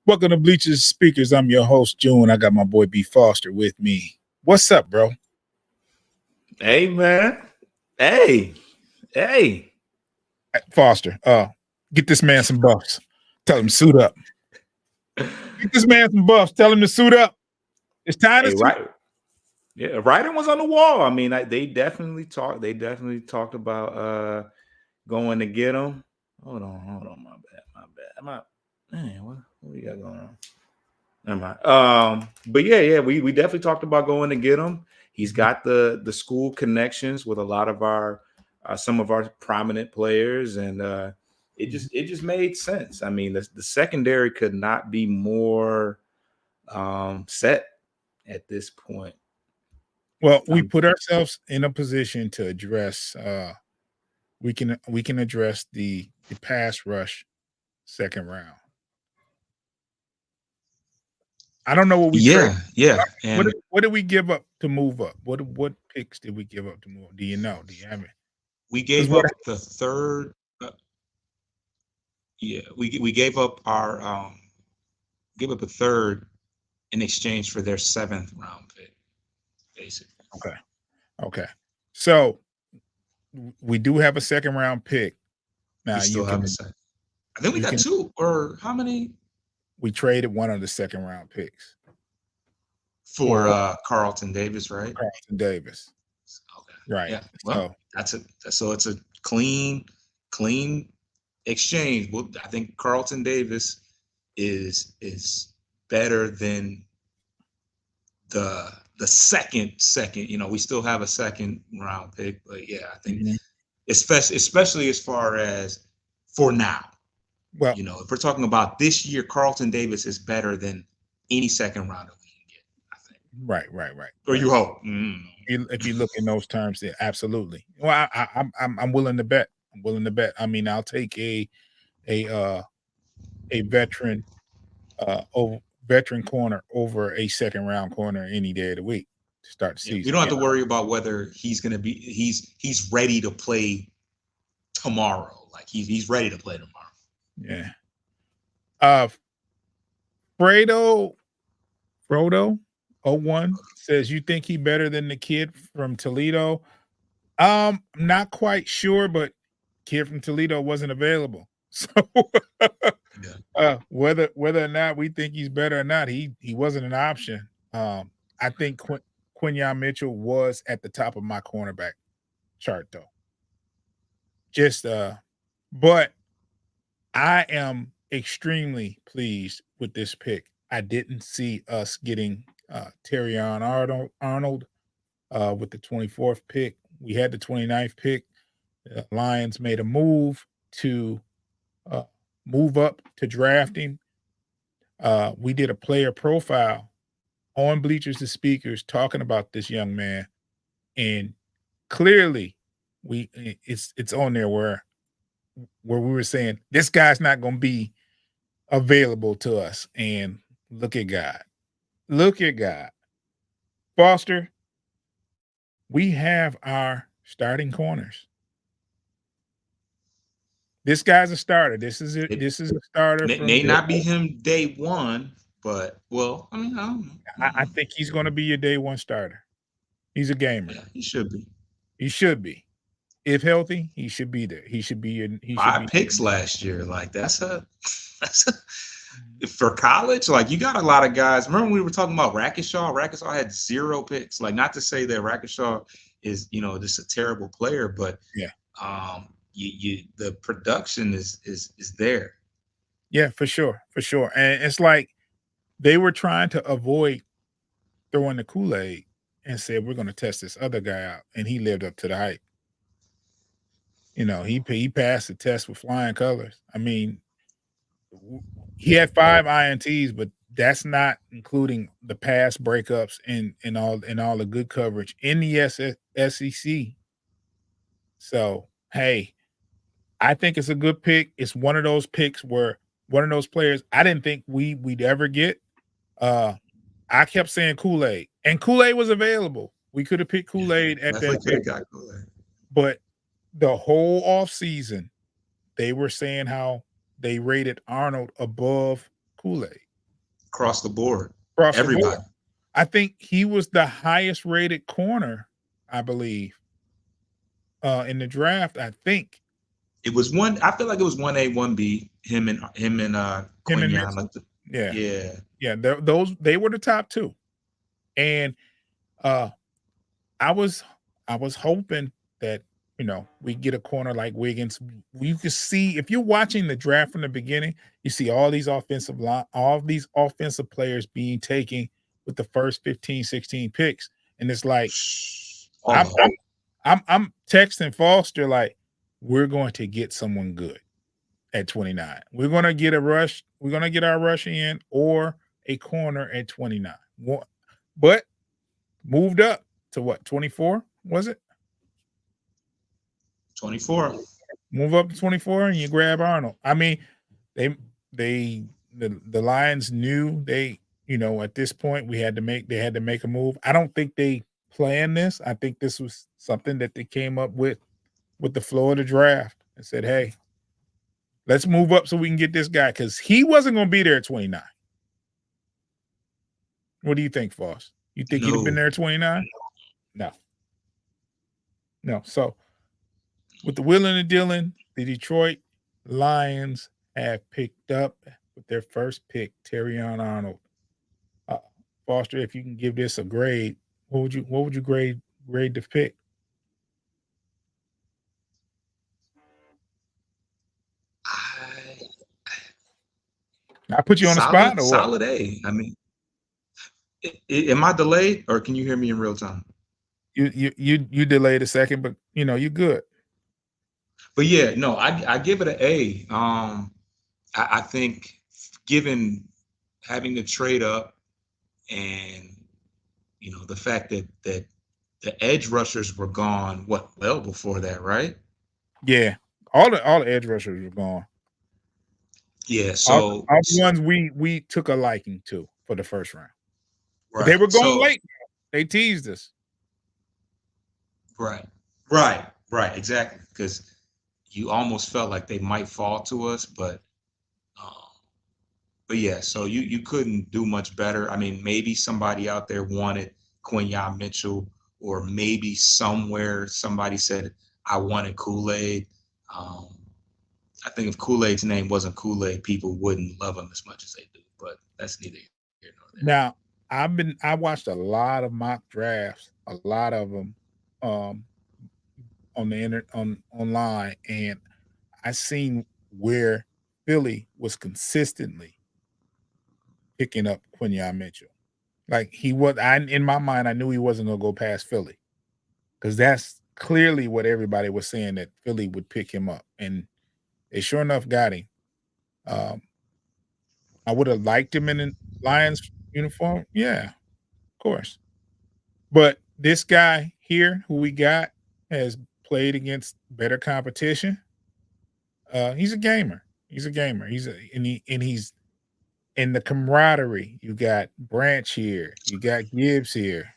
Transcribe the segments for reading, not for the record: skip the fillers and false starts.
Welcome to Bleachers Speakers. I'm your host, June. I got my boy B Foster with me. What's up, bro? Hey man. Hey. Hey. Foster, get this man some buffs. Tell him suit up. Get this man some buffs. Tell him to suit up. It's time to Hey, suit. right. Yeah, writing was on the wall. I mean, they definitely talked. They definitely talked about going to get him. Hold on. My bad. What we got going on? Never mind. But yeah, we definitely talked about going to get him. He's got the school connections with a lot of our some of our prominent players, and it just made sense. I mean, the secondary could not be more set at this point. Well, we Um, put ourselves in a position to address. We can address the pass rush second round. I don't know what we trade. Yeah, What and what did we give up to move up? What picks did we give up to move? Do you know? Do you have it? we Because gave what? up the third. Yeah, we gave up our gave up a third in exchange for their seventh round pick, basically. Okay, okay. So we do have a second round pick. We Now still have a second. I think we you got can two or how many we traded one of the second round picks for for Carlton Davis, right? Carlton Davis. Okay. Right. Yeah. Well, So so it's a clean exchange. Well, I think Carlton Davis is better than the second. We still have a second round pick, but yeah, I think mhm. especially as far as for now. Well, If we're talking about this year, Carlton Davis is better than any second rounder we can get, I think. Or right. you hope. If you look in those terms, yeah, absolutely. Well, I'm willing to bet. I'm willing to bet. I mean, I'll take a uh a veteran corner over a second round corner any day of the week to start the Yeah, we season. don't have You to know? worry about whether he's ready to play tomorrow. Like he's ready to play tomorrow. Yeah. Uh Fredo Frodo 01 says you think he better than the kid from Toledo. I'm not quite sure, but kid from Toledo wasn't available. So Yeah. whether or not we think he's better or not, he wasn't an option. I think Quinyon Mitchell was at the top of my cornerback chart though. Just but I am extremely pleased with this pick. I didn't see us getting Terrion Arnold with the 24th pick. We had the 29th pick. The Lions made a move to uh, move up to draft him. We did a player profile on Bleachers to Speakers talking about this young man, and clearly, it's on there where we were saying this guy's not going to be available to us, and look at God, Foster. We have our starting corners. This guy's a starter. This is it. It This is a starter from may the. not be him day one, but well, I mean, I don't know. I think he's going to be your day one starter. He's a gamer. Yeah, he should be. He should be. If healthy, he should be there. He should be your. He should Five be. picks last year. Like that's for college. Like you got a lot of guys. Remember when we were talking about Racketshaw? Racketshaw had 0 picks. Like not to say that Racketshaw is just a terrible player, but Yeah. The production is there. Yeah, for sure, for sure. And it's like they were trying to avoid throwing the Kool Aid and said we're going to test this other guy out, and he lived up to the hype. He passed the test with flying colors. I mean, he had 5 ints, but that's not including the pass breakups and all the good coverage in the SEC. So hey, I think it's a good pick. It's one of those picks where one of those players I didn't think we'd ever get. Uh, I kept saying Kool-Aid, and Kool-Aid was available. We could have picked Kool-Aid at that Definitely could pick, have got good. but the whole off season, they were saying how they rated Arnold above Kool-Aid. across the board. across the Everybody. board. I think he was the highest rated corner, I believe, in the draft. I think It was one. I feel like it was 1A, 1B. Him and him and Quinyon. Mitchell. Yeah, Yeah. those they were the top two, and uh, I was hoping that we get a corner like Wiggins. You can see if you're watching the draft from the beginning, you see all these offensive players being taken with the first 15, 16 picks, and it's like All I'm of them. I'm texting Foster like we're going to get someone good at 29. We're going to get a rush. We're going to get our rush in or a corner at 29. But moved up to what, 24? Was it? 24. Move up to 24 and you grab Arnold. I mean, the Lions knew at this point they had to make a move. I don't think they planned this. I think this was something that they came up with the flow of the draft and said, hey, let's move up so we can get this guy, because he wasn't going to be there at 29. What do you think, Foss? You think he'd have been there at 29? No. So with the willing and dealing, the Detroit Lions have picked up with their first pick, Terrion Arnold. Foster, if you can give this a grade, what would you grade the pick? I put you on the spot, or what? Solid A. I mean, am I delayed, or can you hear me in real time? You delayed a second, but you're good. But yeah, no, I give it an A. I think given having to trade up and the fact that the edge rushers were gone, well before that, right? Yeah, all the edge rushers were gone. Yeah, so all the ones we took a liking to for the first round. Right. But they were going late. They teased us. Right, exactly. Because you almost felt like they might fall to us, but yeah. So you couldn't do much better. I mean, maybe somebody out there wanted Quinyon Mitchell, or maybe somewhere somebody said, "I wanted Kool-Aid." I think if Kool-Aid's name wasn't Kool-Aid, people wouldn't love him as much as they do. But that's neither here nor there. Now, I watched a lot of mock drafts, a lot of them on the online, and I seen where Philly was consistently picking up Quinyon Mitchell. Like in my mind, I knew he wasn't going to go past Philly, because that's clearly what everybody was saying, that Philly would pick him up, and they sure enough got him. I would have liked him in a Lions uniform. Yeah, of course. But this guy here, who we got, has played against better competition. He's a gamer. He's in the camaraderie. You got Branch here. You got Gibbs here.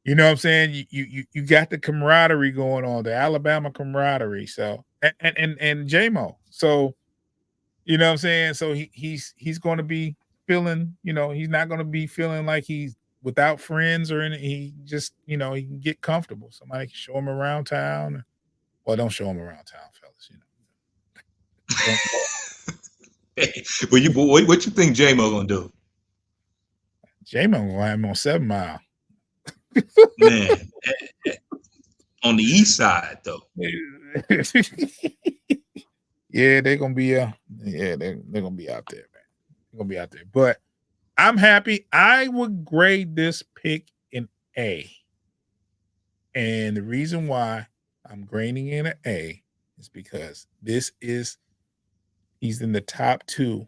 You know what I'm saying? You got the camaraderie going on, the Alabama camaraderie. So and J-Mo. So you know what I'm saying? So he's going to be feeling, he's not going to be feeling like he's without friends or anything. He just, he can get comfortable. Somebody can show him around town. Well, don't show him around town, fellas. What you think J-Mo gonna do? J-Mo gonna have him on 7 Mile. Man, on the east side though. Yeah, they're gonna be they're gonna be out there, man. They're gonna be out there. But I'm happy. I would grade this pick an A. And the reason why I'm grading it an A is because he's in the top two.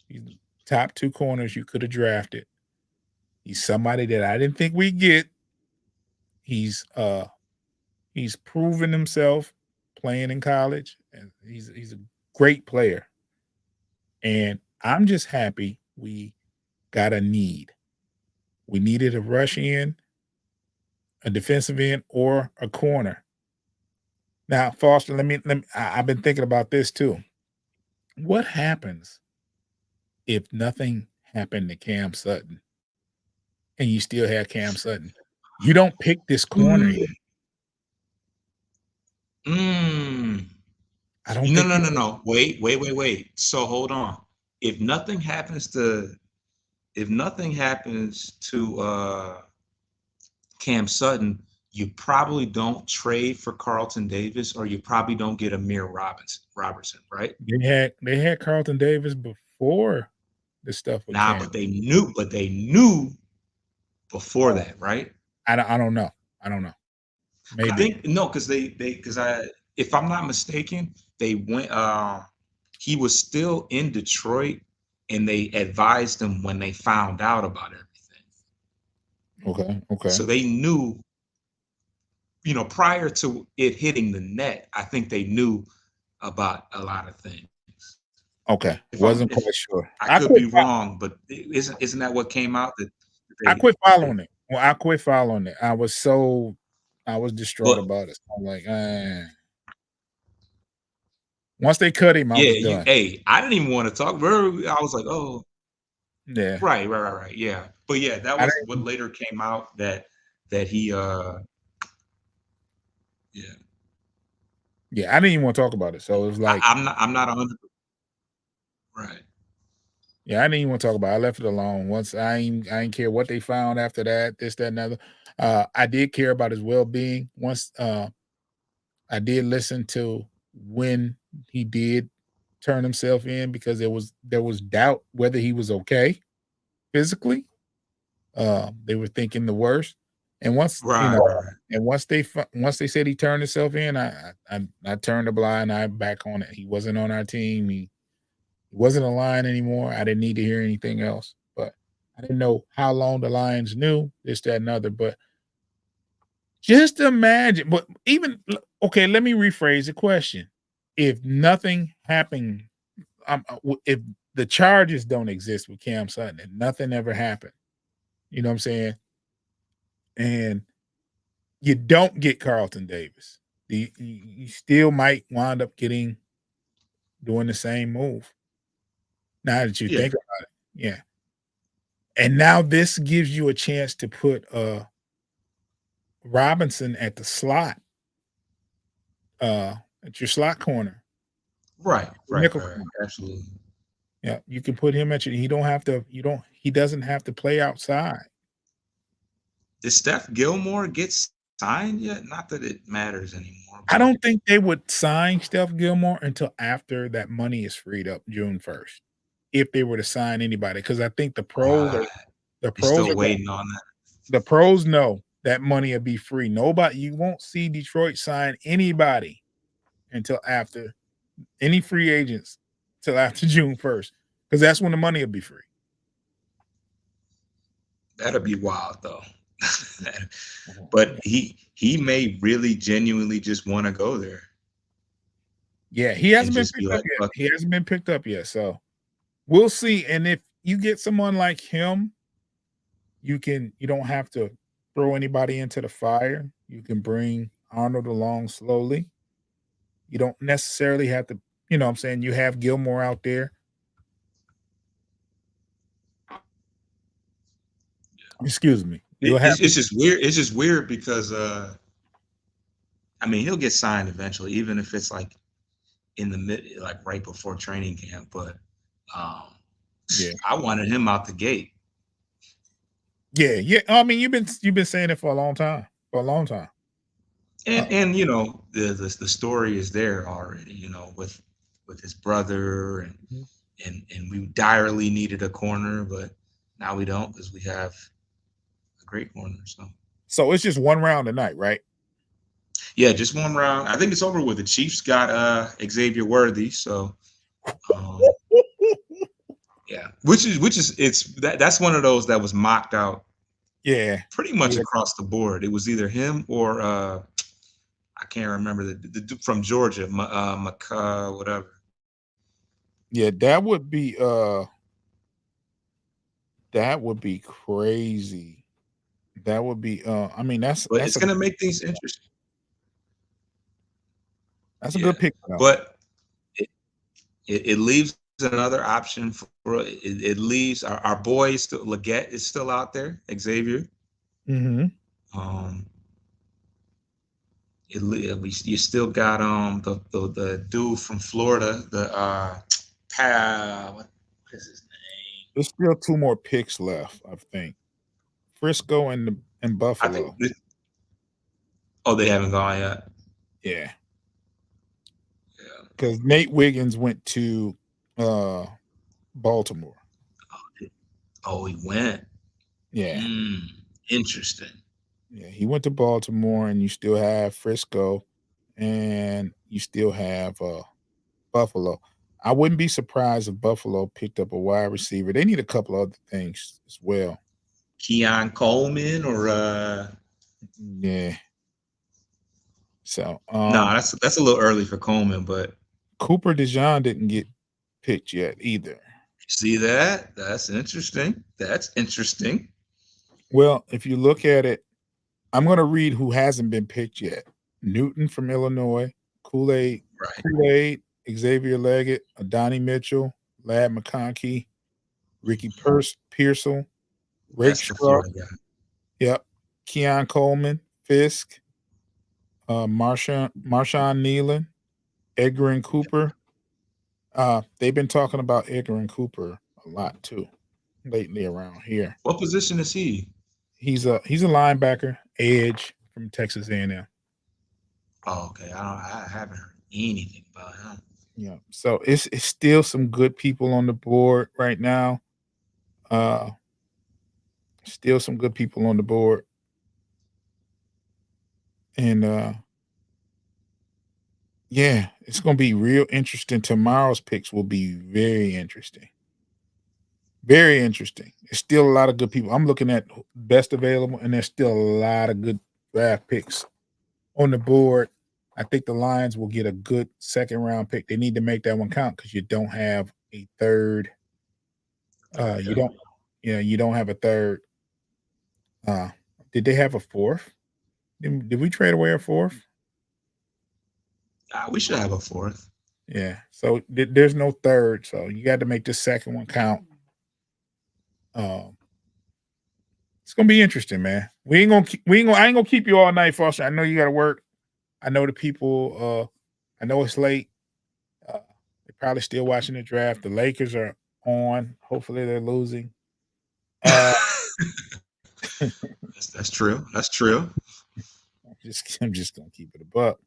He's the top two corners you could have drafted. He's somebody that I didn't think we'd get. He's proven himself playing in college, and he's a great player. And I'm just happy we got a need. We needed a rush in, a defensive end, or a corner. Now, Foster, I've been thinking about this too. What happens if nothing happened to Cam Sutton, and you still have Cam Sutton. You don't pick this corner Mm, here. mm. I don't think No. Wait. So hold on. If nothing happens to Cam Sutton, you probably don't trade for Carlton Davis, or you probably don't get Amir Robertson, right? they had Carlton Davis before the stuff with Nah, Cam. but they knew before that, right? I don't know. I don't know. Maybe. I think no, because if I'm not mistaken, they went. He was still in Detroit, and they advised him when they found out about everything. Okay. So they knew, prior to it hitting the net, I think they knew about a lot of things. Okay. Wasn't quite sure. I could be wrong, but isn't that what came out? I quit following it. Well, I quit following it. I was distraught about it. So I'm like, once they cut him, I was done. I didn't even want to talk. I was like, oh, yeah, right, yeah. But yeah, that was what later came out that he, yeah. I didn't even want to talk about it. So it was like, I'm not 100%. Right. Yeah, I didn't even want to talk about it. I left it alone. Once I ain't care what they found after that, this, that, and other. I did care about his well-being. Once I did listen to when he did turn himself in, because there was doubt whether he was okay physically. They were thinking the worst. And once and once they said he turned himself in, I turned a blind eye back on it. He wasn't on our team. He wasn't a Lion anymore. I didn't need to hear anything else. But I didn't know how long the Lions knew this, that, and other. But just imagine. But even okay, let me rephrase the question. If nothing happened, if the charges don't exist with Cam Sutton and nothing ever happened, you know what I'm saying? And you don't get Carlton Davis, you still might wind up doing the same move. Now that you think about it, yeah. And now this gives you a chance to put Robinson at the slot, at your slot corner. Right. Absolutely. Yeah, you can put him at your. He doesn't have to play outside. Did Steph Gilmore get signed yet? Not that it matters anymore. I don't think they would sign Steph Gilmore until after that money is freed up June 1st. If they were to sign anybody, because I think the pros are still waiting on that. The pros know that money will be free. You won't see Detroit sign anybody until after any free agents till after June 1st, because that's when the money will be free. That'll be wild though. But he may really genuinely just want to go there. Yeah, he hasn't been picked up yet. He hasn't been picked up yet. So we'll see. And if you get someone like him, you don't have to throw anybody into the fire. You can bring Arnold along slowly. You don't necessarily have to, you know what I'm saying? You have Gilmore out there. Excuse me. It's just weird. It's just weird because he'll get signed eventually, even if it's like in the like right before training camp. But I wanted him out the gate. Yeah. I mean, you've been saying it for a long time. And the story is there already. With his brother and we direly needed a corner, but now we don't because we have a great corner. So it's just one round tonight, right? Yeah, just one round. I think it's over with. The Chiefs got Xavier Worthy, so yeah, which is that's one of those that was mocked out. Yeah, pretty much across the board. It was either him or I can't remember the from Georgia, whatever. Yeah, that would be crazy. That would be But it's gonna make things interesting. That's a good pick. But it leaves another option for it leaves our boy still Leggett is still out there, Xavier. Mm-hmm. You still got the dude from Florida, the what is his name? There's still 2 more picks left, I think. Frisco and I Buffalo. think they haven't gone yet. Yeah. Yeah. Because Nate Wiggins went to Baltimore. Oh, he went. Yeah. Interesting. Yeah, he went to Baltimore, and you still have Frisco, and you still have Buffalo. I wouldn't be surprised if Buffalo picked up a wide receiver. They need a couple other things as well. Keon Coleman or Yeah. So no, that's a little early for Coleman, but Cooper DeJean didn't get picked yet either. see that? That's interesting. That's interesting. Well, if you look at it, I'm going to read who hasn't been picked yet. Newton from Illinois, Kool-Aid, Xavier Leggett, Adonai Mitchell, Lad McConkey, Ricky Pearsall, Rake That's the Struck, Florida guy. yep, Keon Coleman, Fisk, Marshawn Nealon, Edgar and Cooper. They've been talking about Edgar and Cooper a lot too lately around here. What position is he? He's a linebacker, edge from Texas A&M. Oh, okay. I haven't heard anything about him. Yeah. So it's still some good people on the board right now. Still some good people on the board. And yeah, it's going to be real interesting. Tomorrow's picks will be very interesting. Very interesting. There's still a lot of good people. I'm looking at best available, and there's still a lot of good draft picks on the board. I think the Lions will get a good second round pick. They need to make that one count because you don't have a third. You don't have a third. Did they have a fourth? Did we trade away a fourth? We should have a fourth. Yeah. So there's no third. So you got to make the second one count. It's gonna be interesting, man. I ain't gonna keep you all night, Foster. I know you got to work. I know the people. I know it's late. They're probably still watching the draft. The Lakers are on. Hopefully, they're losing. That's true. That's true. I'm just gonna keep it a buck.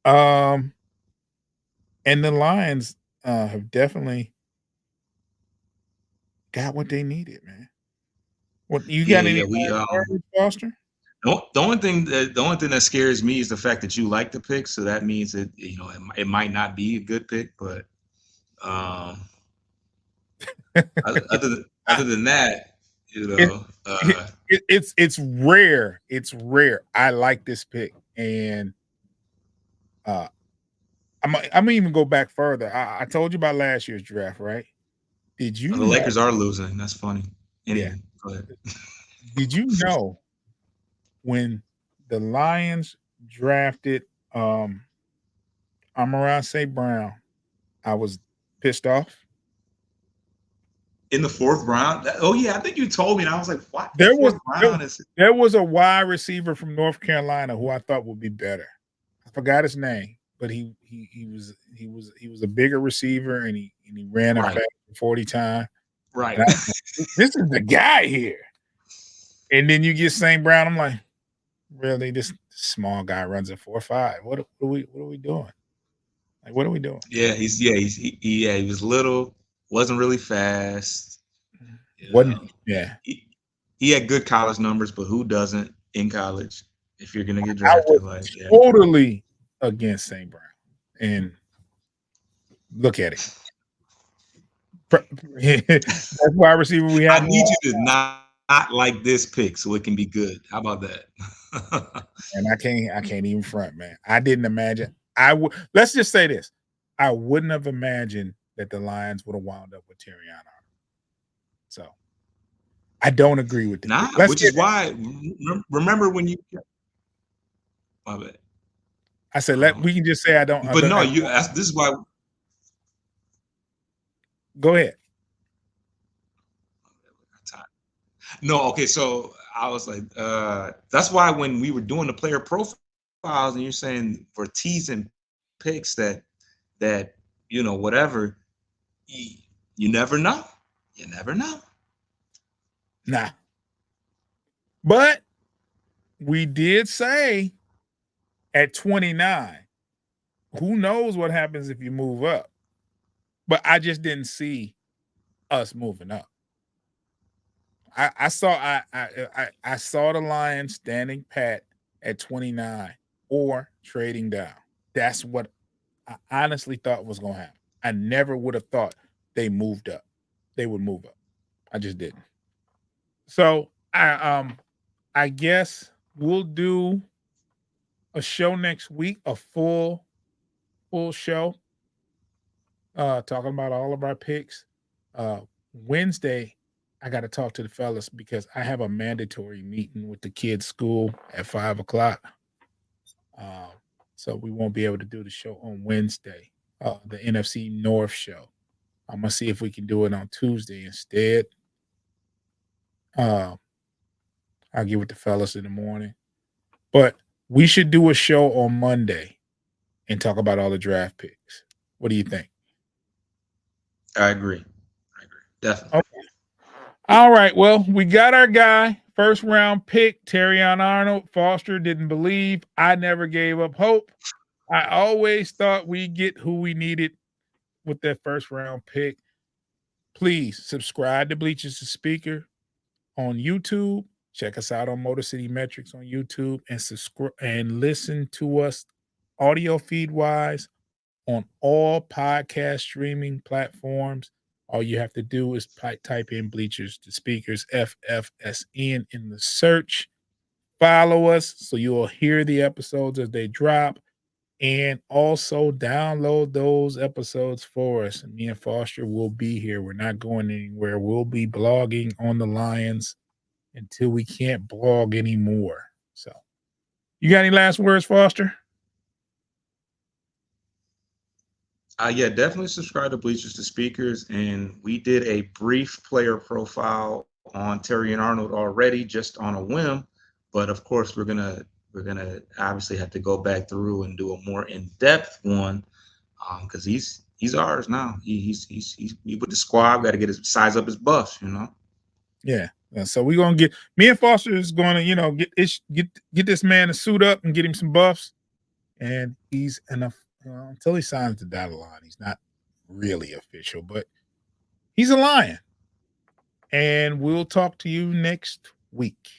And the Lions have definitely got what they needed, man. What you got? Foster? The only thing that scares me is the fact that you like the pick, so that means that it might not be a good pick. But other than that, it's rare. It's rare. I like this pick, and I'm gonna even go back further. I told you about last year's draft, right? Did you? The Lakers are losing. That's funny. Anyway, go ahead. Did you know when the Lions drafted Amon-Ra St. Brown, I was pissed off? In the fourth round? I think you told me, and I was like, "What?" There was a wide receiver from North Carolina who I thought would be better. I forgot his name, but he was a bigger receiver, and he ran a fast 40 time. Right. This is the guy here. And then you get St. Brown. I'm like, really? This small guy runs a 4.5. What are we doing? Like, what are we doing? Yeah, he was little, wasn't really fast. He had good college numbers, but who doesn't in college if you're gonna get drafted? Totally against St. Brown. And look at it. That's wide receiver we have. I need you to not like this pick so it can be good. How about that? And I can't even front, man. I didn't imagine. Let's just say this. I wouldn't have imagined that the Lions would have wound up with Terrion Arnold. So I don't agree with that. Which is why. Remember when you? My bad. I said we can just say I don't. But no, this is why. Go ahead. No, okay. So I was like, that's why when we were doing the player profiles and you're saying we're teasing picks that whatever, you never know. You never know. Nah. But we did say at 29, who knows what happens if you move up? But I just didn't see us moving up. I saw the Lions standing pat at 29 or trading down. That's what I honestly thought was going to happen. I never would have thought they moved up. They would move up. I just didn't. So I guess we'll do a show next week, a full show, talking about all of our picks. Wednesday, I got to talk to the fellas because I have a mandatory meeting with the kids' school at 5:00. So we won't be able to do the show on Wednesday, the NFC North show. I'm gonna see if we can do it on Tuesday instead. I'll get with the fellas in the morning, but we should do a show on Monday and talk about all the draft picks. What do you think? I agree. Definitely. Okay. All right. Well, we got our guy, first round pick, Terrion Arnold. Foster didn't believe. I never gave up hope. I always thought we'd get who we needed with that first round pick. Please subscribe to Bleachers to Speaker on YouTube. Check us out on Motor City Metrics on YouTube and subscribe and listen to us audio feed wise on all podcast streaming platforms. All you have to do is type in Bleachers to Speakers FFSN in the search. Follow us so you'll hear the episodes as they drop. And also download those episodes for us. Me and Foster will be here. We're not going anywhere. We'll be blogging on the Lions until we can't blog anymore. So, you got any last words, Foster? Yeah, definitely subscribe to Bleachers to Speakers. And we did a brief player profile on Terrion Arnold already, just on a whim. But of course, we're gonna obviously have to go back through and do a more in-depth one, because he's ours now. He's with the squad. Got to get his size up his buff, Yeah. So we're gonna get me and Foster is gonna, get this man to suit up and get him some buffs. And he's enough until he signs the dotted line. He's not really official, but he's a Lion. And we'll talk to you next week.